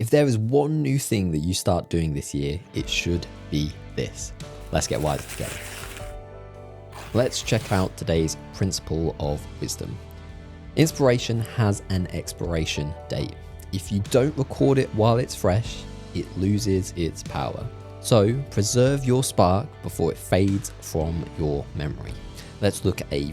If there is one new thing that you start doing this year, it should be this. Let's get wiser together. Let's check out today's principle of wisdom. Inspiration has an expiration date. If you don't record it while it's fresh, it loses its power. So preserve your spark before it fades from your memory. Let's look at a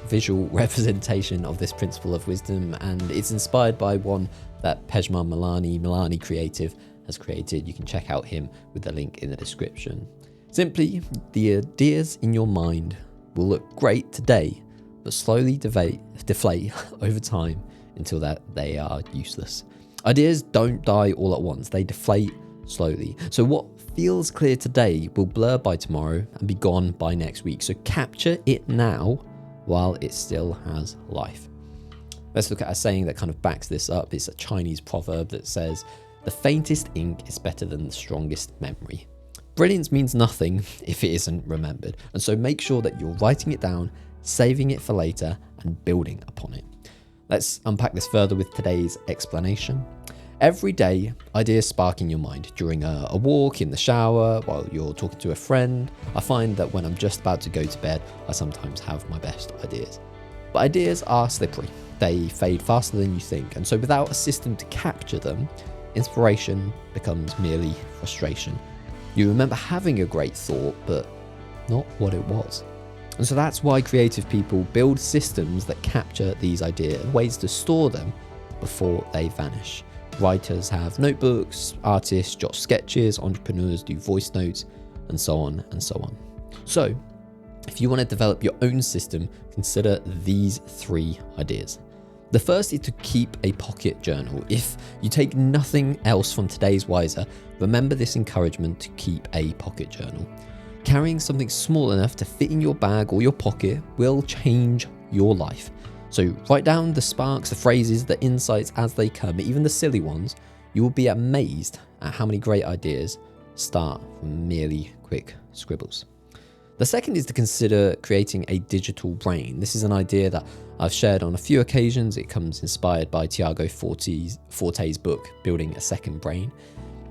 visual representation of this principle of wisdom, and it's inspired by one that Pejman Milani Creative has created. You can check out him with the link in the description. Simply, the ideas in your mind will look great today, but slowly deflate over time until that they are useless. Ideas don't die all at once, they deflate slowly. So what feels clear today will blur by tomorrow and be gone by next week. So capture it now while it still has life. Let's look at a saying that kind of backs this up. It's a Chinese proverb that says, "The faintest ink is better than the strongest memory." Brilliance means nothing if it isn't remembered. And so make sure that you're writing it down, saving it for later, and building upon it. Let's unpack this further with today's explanation. Every day, ideas spark in your mind during a walk, in the shower, while you're talking to a friend. I find that when I'm just about to go to bed, I sometimes have my best ideas. But ideas are slippery. They fade faster than you think. And so without a system to capture them, inspiration becomes merely frustration. You remember having a great thought, but not what it was. And so that's why creative people build systems that capture these ideas, ways to store them before they vanish. Writers have notebooks, artists jot sketches, entrepreneurs do voice notes, and so on and so on. So, if you want to develop your own system, consider these 3 ideas. The first is to keep a pocket journal. If you take nothing else from today's Wiser, remember this encouragement to keep a pocket journal. Carrying something small enough to fit in your bag or your pocket will change your life. So write down the sparks, the phrases, the insights as they come, even the silly ones. You will be amazed at how many great ideas start from merely quick scribbles. The second is to consider creating a digital brain. This is an idea that I've shared on a few occasions. It comes inspired by Tiago Forte's book, Building a Second Brain.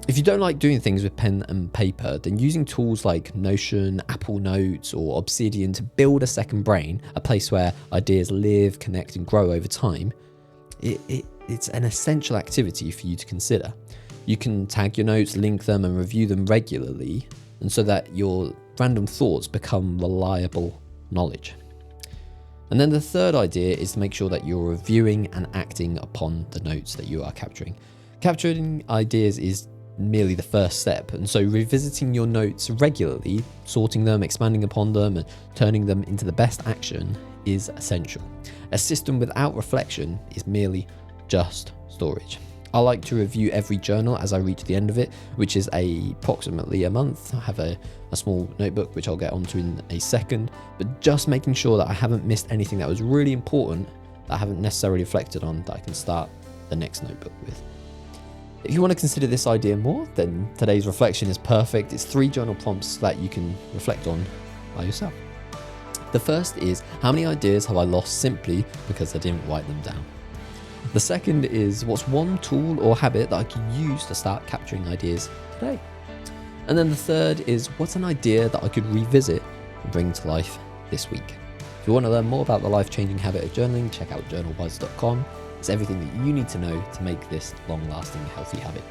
If you don't like doing things with pen and paper, then using tools like Notion, Apple Notes, or Obsidian to build a second brain, a place where ideas live, connect, and grow over time, it's an essential activity for you to consider. You can tag your notes, link them, and review them regularly, and so that your random thoughts become reliable knowledge. And then the third idea is to make sure that you're reviewing and acting upon the notes that you are capturing. Capturing ideas is merely the first step, and so revisiting your notes regularly, sorting them, expanding upon them, and turning them into the best action is essential. A system without reflection is merely just storage. I like to review every journal as I reach the end of it, which is approximately a month. I have a small notebook, which I'll get onto in a second, but just making sure that I haven't missed anything that was really important that I haven't necessarily reflected on, that I can start the next notebook with. If you want to consider this idea more, then today's reflection is perfect. It's 3 journal prompts that you can reflect on by yourself. The first is, how many ideas have I lost simply because I didn't write them down? The second is, what's one tool or habit that I could use to start capturing ideas today? And then the third is, what's an idea that I could revisit and bring to life this week? If you want to learn more about the life-changing habit of journaling, check out journalwise.com. It's everything that you need to know to make this long-lasting healthy habit.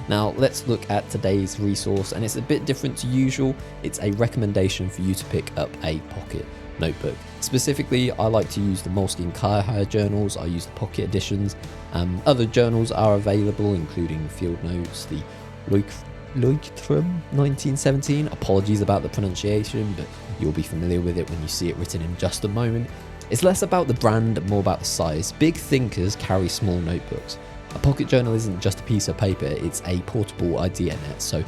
Now let's look at today's resource, and it's a bit different to usual. It's a recommendation for you to pick up a pocket notebook. Specifically, I like to use the Moleskine Cahier journals. I use the pocket editions. Other journals are available, including Field Notes, the Leuchtturm 1917. Apologies about the pronunciation, but you'll be familiar with it when you see it written in just a moment. It's less about the brand and more about the size. Big thinkers carry small notebooks. A pocket journal isn't just a piece of paper, it's a portable idea net, so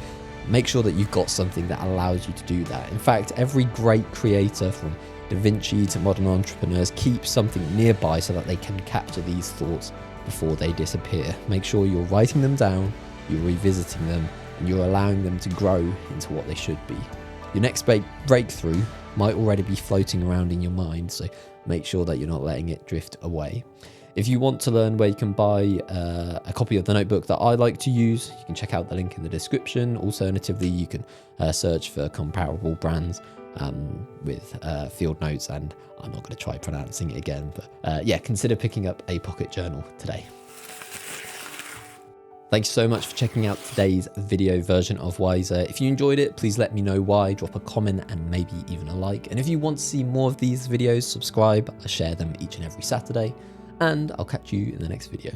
make sure that you've got something that allows you to do that. In fact, every great creator, from Da Vinci to modern entrepreneurs, keep something nearby so that they can capture these thoughts before they disappear. Make sure you're writing them down, you're revisiting them, and you're allowing them to grow into what they should be. Your next breakthrough might already be floating around in your mind, so make sure that you're not letting it drift away. If you want to learn where you can buy a copy of the notebook that I like to use, you can check out the link in the description. Alternatively, you can search for comparable brands with field notes, and I'm not going to try pronouncing it again, but yeah, consider picking up a pocket journal today. Thanks so much for checking out today's video version of Wiser. If you enjoyed it, please let me know why, drop a comment and maybe even a like. And if you want to see more of these videos, subscribe. I share them each and every Saturday, and I'll catch you in the next video.